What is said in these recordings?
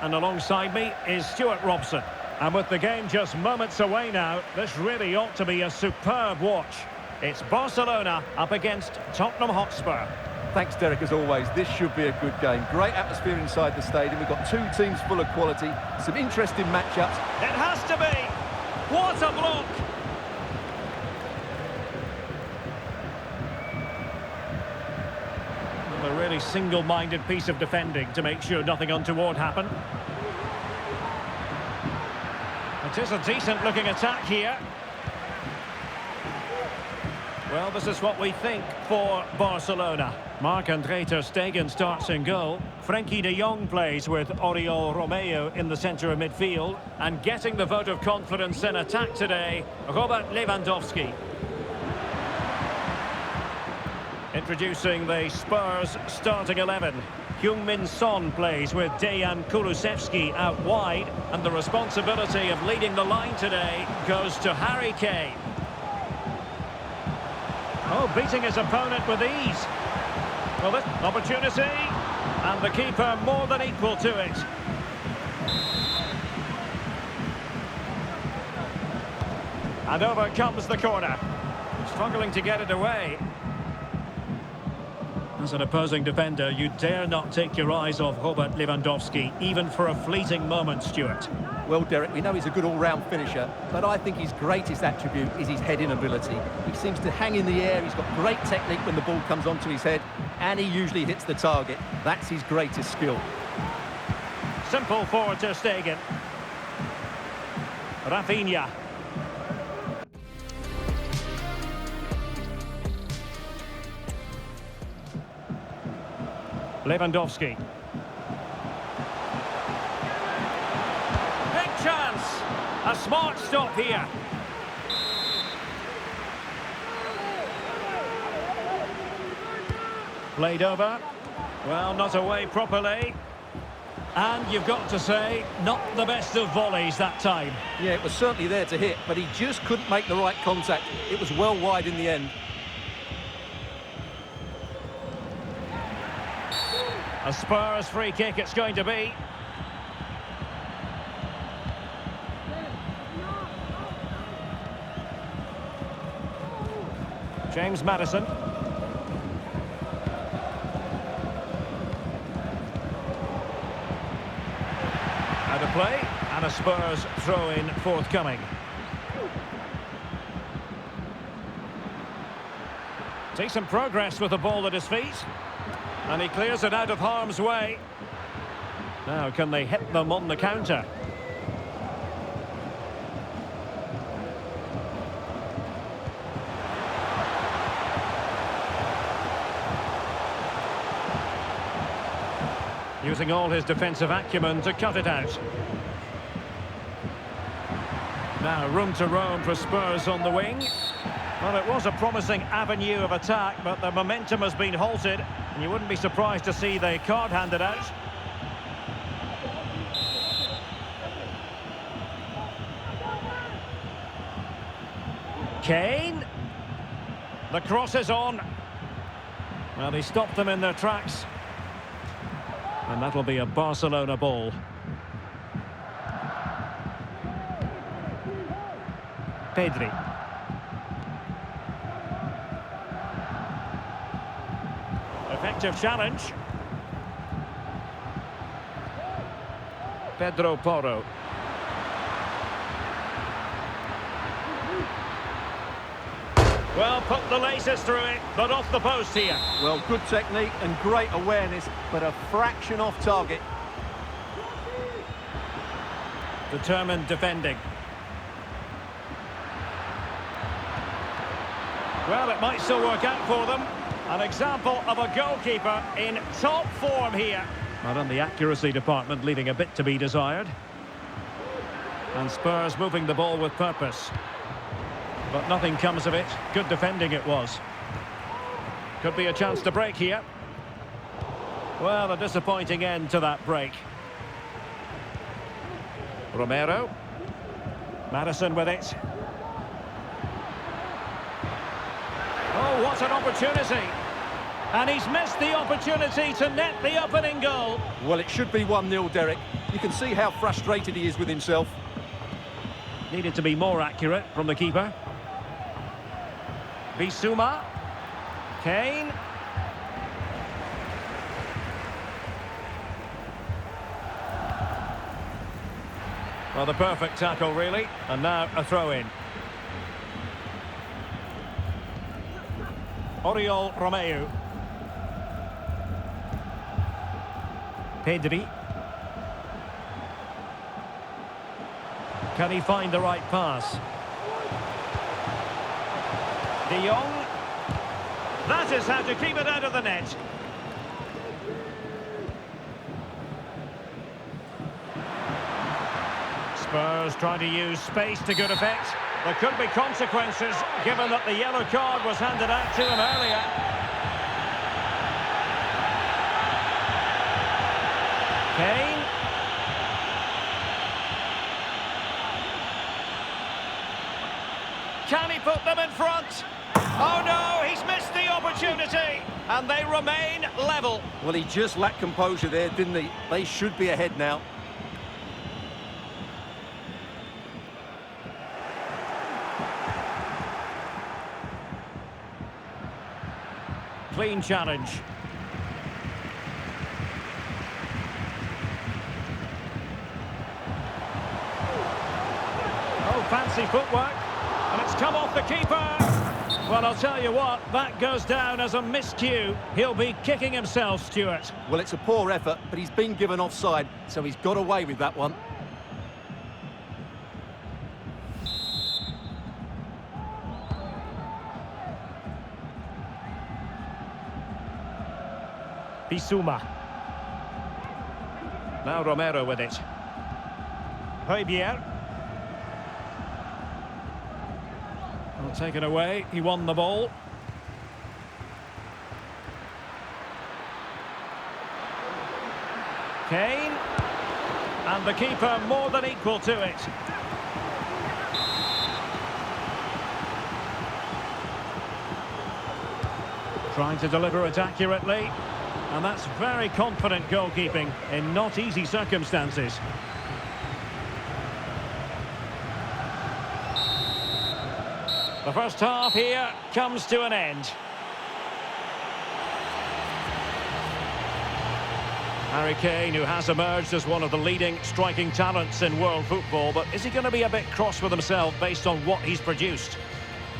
and alongside me is Stuart Robson. And with the game just moments away now, this really ought to be a superb watch. It's Barcelona up against Tottenham Hotspur. Thanks, Derek, as always. This should be a good game. Great atmosphere inside the stadium. We've got two teams full of quality, some interesting matchups. It has to be! What a block! A really single-minded piece of defending to make sure nothing untoward happened. It is a decent-looking attack here. Well, this is what we think for Barcelona. Marc-Andre ter Stegen starts in goal. Frenkie de Jong plays with Oriol Romeu in the centre of midfield. And getting the vote of confidence in attack today, Robert Lewandowski. Introducing the Spurs starting 11. Heung-min Son plays with Dejan Kulusevski out wide. And the responsibility of leading the line today goes to Harry Kane. Oh, beating his opponent with ease. Well, this opportunity. And the keeper more than equal to it. And over comes the corner. Struggling to get it away. As an opposing defender, you dare not take your eyes off Robert Lewandowski, even for a fleeting moment, Stuart. Well, Derek, we know he's a good all-round finisher, but I think his greatest attribute is his heading ability. He seems to hang in the air, he's got great technique when the ball comes onto his head, and he usually hits the target. That's his greatest skill. Simple for ter Stegen. Rafinha. Lewandowski. Big chance. A smart stop here. Played over. Well, not away properly. And you've got to say, not the best of volleys that time. Yeah, it was certainly there to hit, but he just couldn't make the right contact. It was well wide in the end. A Spurs free kick it's going to be. James Maddison. Out of play, and a Spurs throw-in forthcoming. Decent progress with the ball at his feet. And he clears it out of harm's way. Now, can they hit them on the counter? Using all his defensive acumen to cut it out. Now, room to roam for Spurs on the wing. Well, it was a promising avenue of attack, but the momentum has been halted. And you wouldn't be surprised to see the card handed out. Kane. The cross is on. Well, he stopped them in their tracks. And that'll be a Barcelona ball. Pedri. Effective challenge. Pedro Porro. Well, put the laces through it, but off the post here. Well, good technique and great awareness, but a fraction off target. Determined defending. Well, it might still work out for them. An example of a goalkeeper in top form here. But on the accuracy department, leaving a bit to be desired. And Spurs moving the ball with purpose. But nothing comes of it. Good defending it was. Could be a chance to break here. Well, a disappointing end to that break. Romero. Maddison with it. Oh, what an opportunity. And he's missed the opportunity to net the opening goal. Well, it should be 1-0, Derek. You can see how frustrated he is with himself. Needed to be more accurate from the keeper. Bissouma. Kane. Well, the perfect tackle, really. And now a throw-in. Oriol Romeu. Pedri. Can he find the right pass? De Jong. That is how to keep it out of the net. Spurs trying to use space to good effect. There could be consequences given that the yellow card was handed out to him earlier. Kane. Can he put them in front? Oh no, he's missed the opportunity. And they remain level. Well, he just lacked composure there, didn't he? They should be ahead now. Clean challenge. Oh, fancy footwork. And it's come off the keeper. Well, I'll tell you what, that goes down as a miscue. He'll be kicking himself, Stuart. Well, it's a poor effort, but he's been given offside, so he's got away with that one. Bissouma. Now Romero with it. Højbjerg. Well, taken away. He won the ball. Kane. And the keeper more than equal to it. Trying to deliver it accurately. And that's very confident goalkeeping in not easy circumstances. The first half here comes to an end. Harry Kane, who has emerged as one of the leading striking talents in world football, but is he going to be a bit cross with himself based on what he's produced?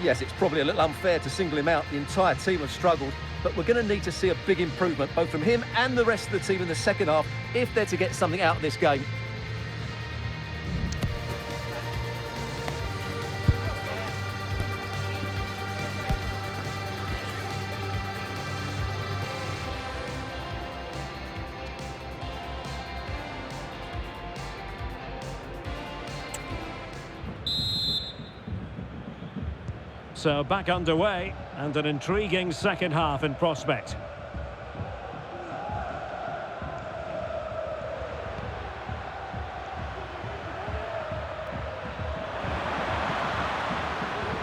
Yes, it's probably a little unfair to single him out. The entire team have struggled, but we're going to need to see a big improvement, both from him and the rest of the team in the second half, if they're to get something out of this game. So back underway, and an intriguing second half in prospect.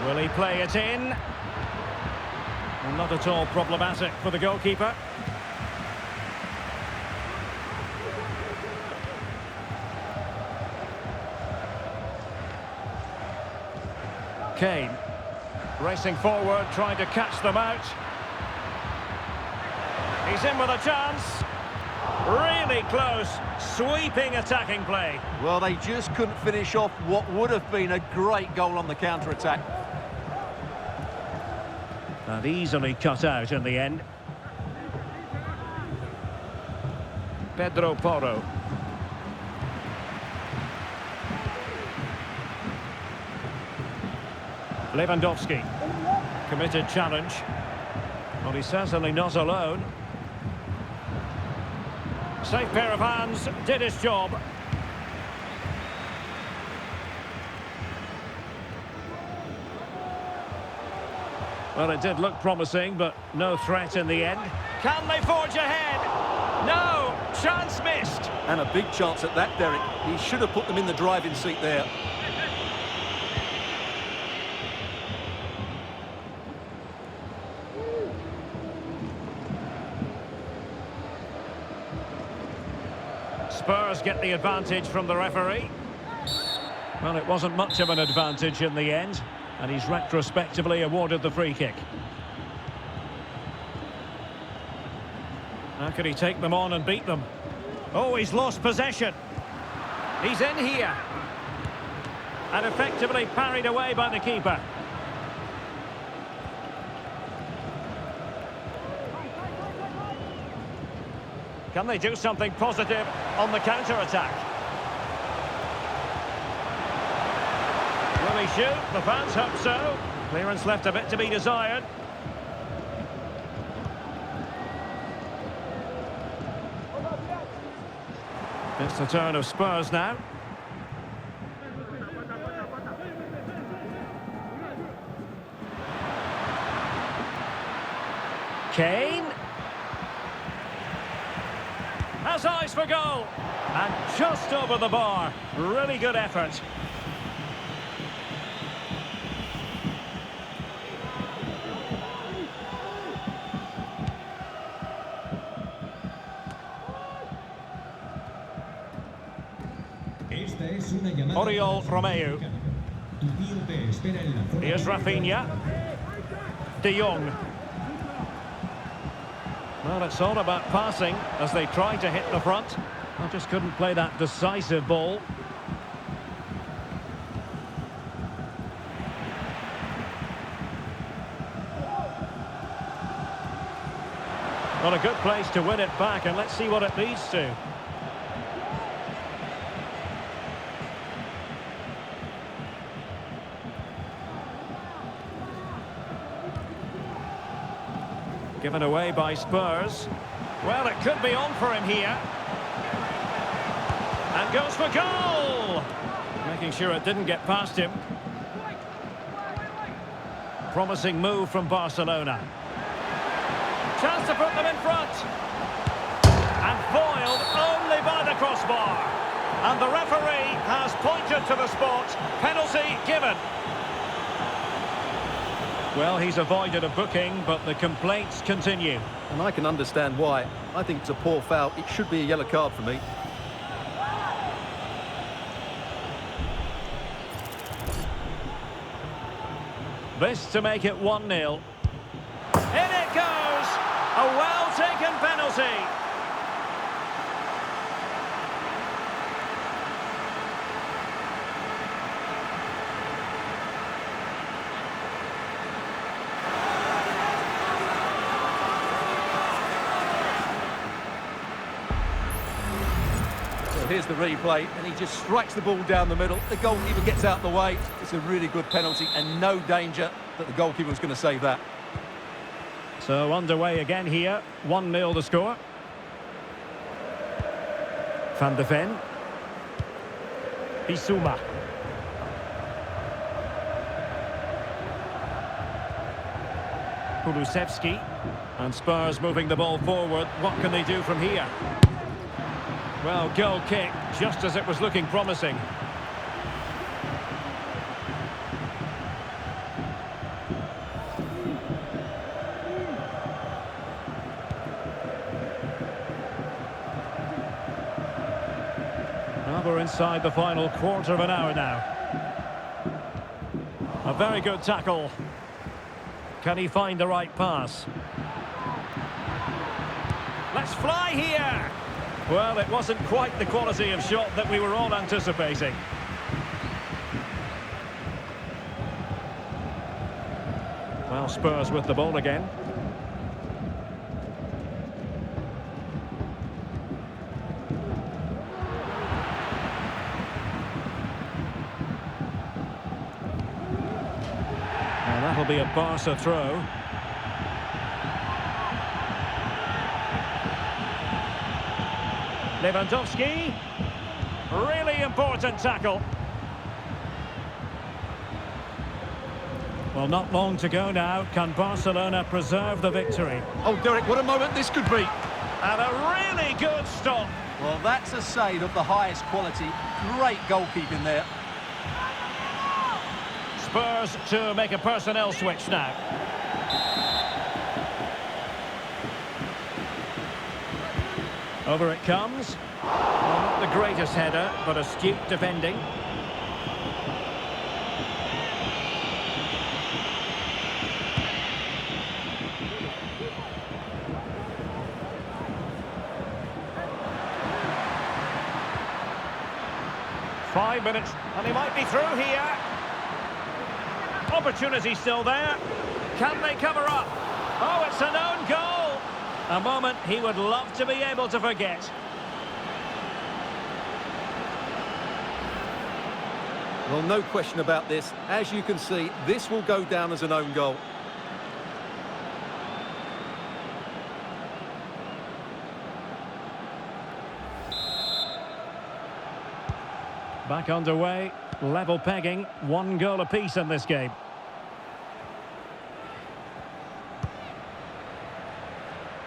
Will he play it in? Not at all problematic for the goalkeeper. Kane. Racing forward, trying to catch them out. He's in with a chance. Really close, sweeping attacking play. Well, they just couldn't finish off what would have been a great goal on the counter-attack. And easily cut out in the end. Pedro Porro. Lewandowski. Committed challenge. Well, he's certainly not alone. Safe pair of hands, did his job. Well, it did look promising, but no threat in the end. Can they forge ahead? No! Chance missed! And a big chance at that, Derek. He should have put them in the driving seat there. Spurs get the advantage from the referee. Well, it wasn't much of an advantage in the end, and he's retrospectively awarded the free kick. How can he take them on and beat them? Oh, he's lost possession. He's in here. And effectively parried away by the keeper. Can they do something positive on the counter-attack? Will he shoot? The fans hope so. Clearance left a bit to be desired. It's the turn of Spurs now. Kane. Has eyes for goal. And just over the bar. Really good effort. Oriol Romeu. Here's Rafinha. De Jong. Well, it's all about passing as they try to hit the front. I just couldn't play that decisive ball. Well, a good place to win it back, and let's see what it leads to. Given away by Spurs. Well, it could be on for him here. And goes for goal! Making sure it didn't get past him. Promising move from Barcelona. Chance to put them in front. And foiled only by the crossbar. And the referee has pointed to the spot. Penalty given. Well, he's avoided a booking, but the complaints continue. And I can understand why. I think it's a poor foul. It should be a yellow card for me. This to make it 1-0. In it goes! A well-taken penalty. Here's the replay, and he just strikes the ball down the middle. The goalkeeper gets out the way. It's a really good penalty, and no danger that the goalkeeper was going to save that. So underway again here. 1-0 the score. Van de Ven. Bissouma. Kulusevski. And Spurs moving the ball forward. What can they do from here? Well, goal kick, just as it was looking promising. Well, we're inside the final quarter of an hour now. A very good tackle. Can he find the right pass? Let's fly here! Well, it wasn't quite the quality of shot that we were all anticipating. Well, Spurs with the ball again. And that'll be a Barca throw. Lewandowski, really important tackle. Well, not long to go now. Can Barcelona preserve the victory? Oh, Derek, what a moment this could be. And a really good stop. Well, that's a save of the highest quality. Great goalkeeping there. Spurs to make a personnel switch now. Over it comes. Well, not the greatest header, but astute defending. Five minutes, and he might be through here. Opportunity still there. Can they cover up? Oh, it's an own goal. A moment he would love to be able to forget. Well, no question about this. As you can see, this will go down as an own goal. Back underway, level pegging, one goal apiece in this game.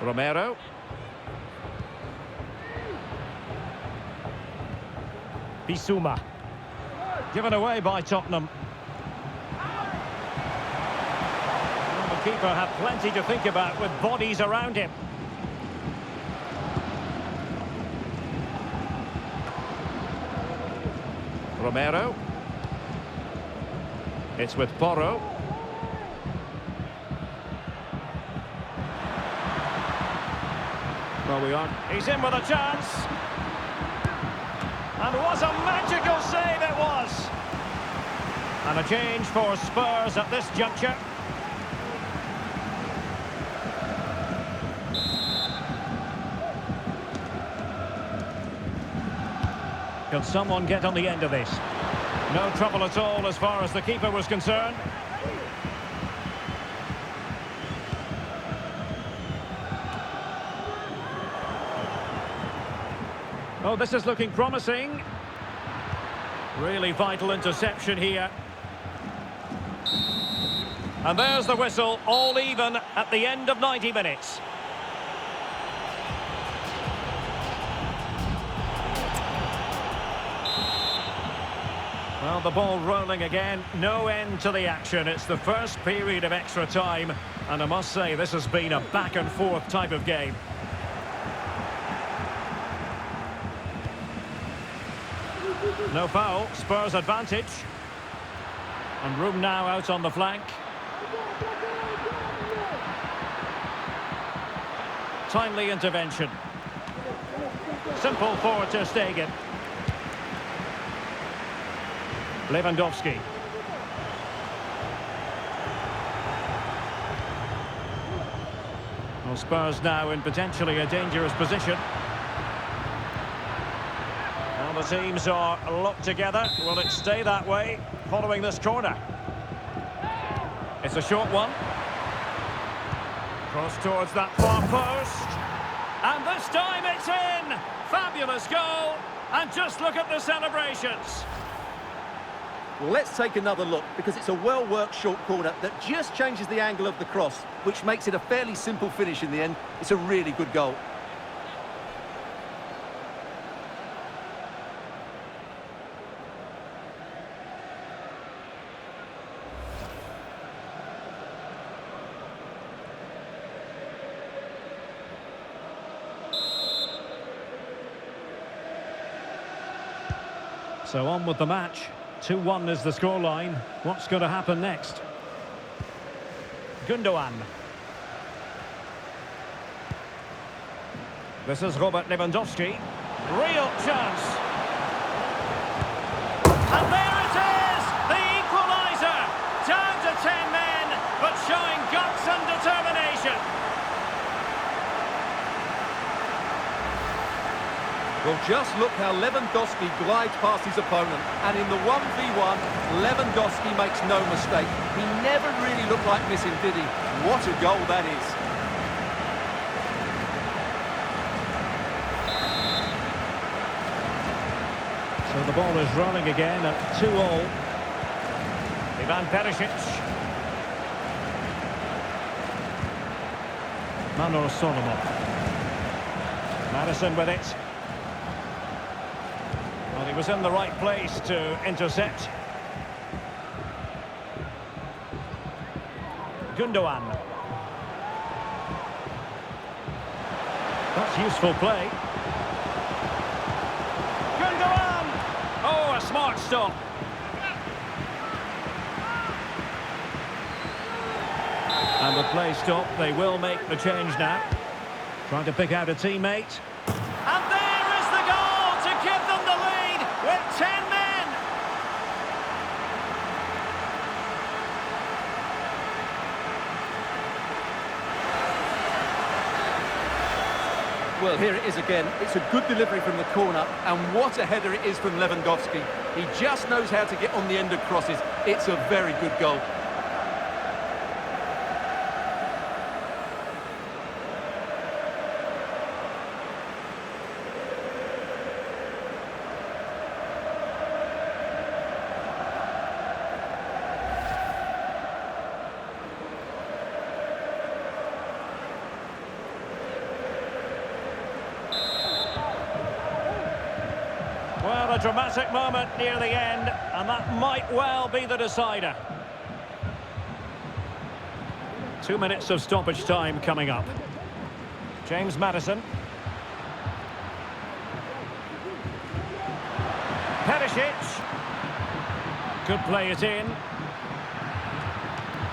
Romero. Bissouma. Given away by Tottenham. Well, the keeper had plenty to think about with bodies around him. Romero. It's with Porro. Well, we aren't. He's in with a chance. And what a magical save it was. And a change for Spurs at this juncture. Can someone get on the end of this? No trouble at all as far as the keeper was concerned. Oh, this is looking promising. Really vital interception here. And there's the whistle, all even at the end of 90 minutes. Well, the ball rolling again, no end to the action. It's the first period of extra time, and I must say this has been a back and forth type of game. No foul, Spurs advantage. And room now out on the flank. Timely intervention. Simple for Ter Stegen. Lewandowski. Well, Spurs now in potentially a dangerous position. Well, the teams are locked together. Will it stay that way following this corner? It's a short one. Cross towards that far post. And this time it's in! Fabulous goal! And just look at the celebrations. Well, let's take another look, because it's a well-worked short corner that just changes the angle of the cross, which makes it a fairly simple finish in the end. It's a really good goal. So on with the match. 2-1 is the scoreline. What's going to happen next? Gundogan. This is Robert Lewandowski. Real chance. And there it is! The equaliser! Down to 10 men, but showing guts and determination. Well, just look how Lewandowski glides past his opponent, and in the 1v1, Lewandowski makes no mistake. He never really looked like missing, did he? What a goal that is. So the ball is rolling again at 2-2. Ivan Perisic. Manor Solomon. Madison with it. Well, he was in the right place to intercept. Gundogan. That's useful play. that stop. And with play stopped, they will make the change now. Trying to pick out a teammate. And there is the goal to give them the lead with 10 men. Well, here it is again. It's a good delivery from the corner, and what a header it is from Lewandowski. He just knows how to get on the end of crosses. It's a very good goal. Well, a dramatic moment near the end, and that might well be the decider. 2 minutes of stoppage time coming up. James Maddison. Perisic. Could play it in.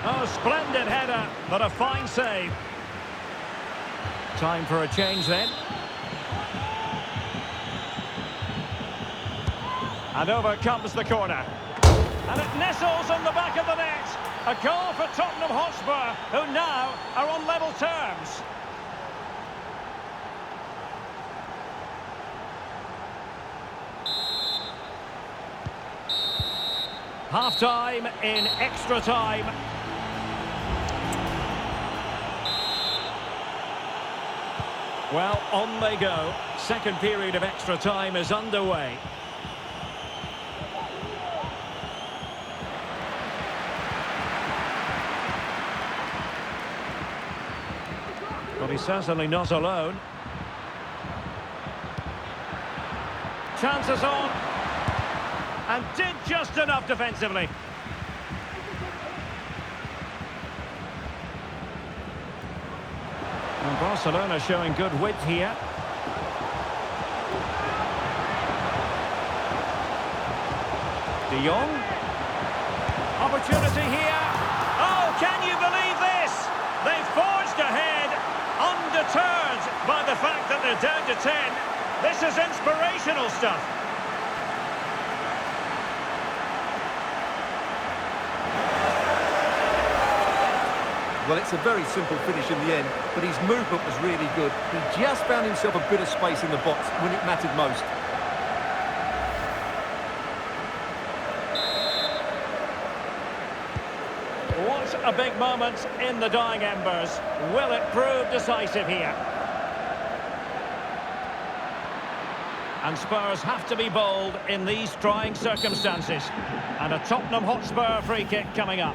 Oh, splendid header, but a fine save. Time for a change then. And over comes the corner. And it nestles on the back of the net. A goal for Tottenham Hotspur, who now are on level terms. Half-time in extra time. Well, on they go. Second period of extra time is underway. But he's certainly not alone. Chances on. And did just enough defensively. And Barcelona showing good width here. De Jong. Opportunity here. Oh, can you believe this? They've forged ahead, undeterred by the fact that they're down to 10. This is inspirational stuff. Well, it's a very simple finish in the end, but his movement was really good. He just found himself a bit of space in the box when it mattered most. What a big moment in the dying embers. Will it prove decisive here? And Spurs have to be bold in these trying circumstances. And a Tottenham Hotspur free kick coming up.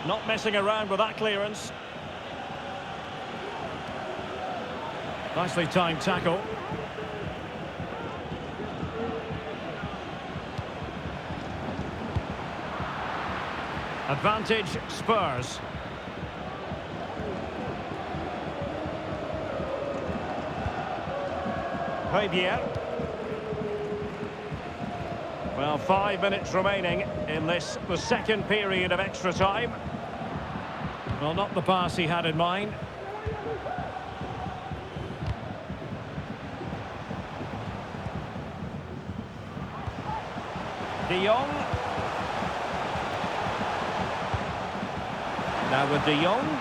Not messing around with that clearance. Nicely timed tackle. Advantage Spurs. Højbjerg. Well, 5 minutes remaining in this, the second period of extra time. Well, not the pass he had in mind. De Jong. Now with De Jong.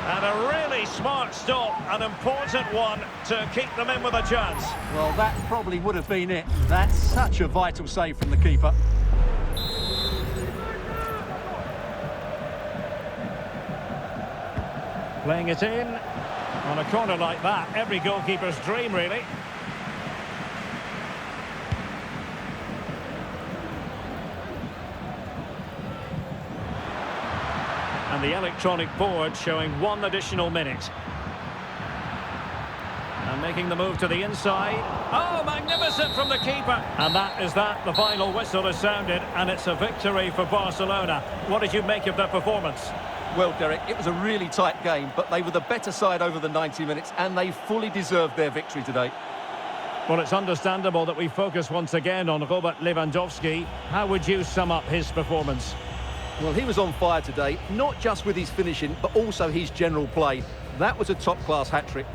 And a really smart stop, an important one to keep them in with a chance. Well, that probably would have been it. That's such a vital save from the keeper. Playing it in. On a corner like that, every goalkeeper's dream, really. And the electronic board showing 1 additional minute. And making the move to the inside. Oh, magnificent from the keeper. And that is that. The final whistle has sounded, and it's a victory for Barcelona. What did you make of their performance? Well, Derek, it was a really tight game, but they were the better side over the 90 minutes, and they fully deserved their victory today. Well, it's understandable that we focus once again on Robert Lewandowski. How would you sum up his performance? Well, he was on fire today, not just with his finishing, but also his general play. That was a top-class hat-trick.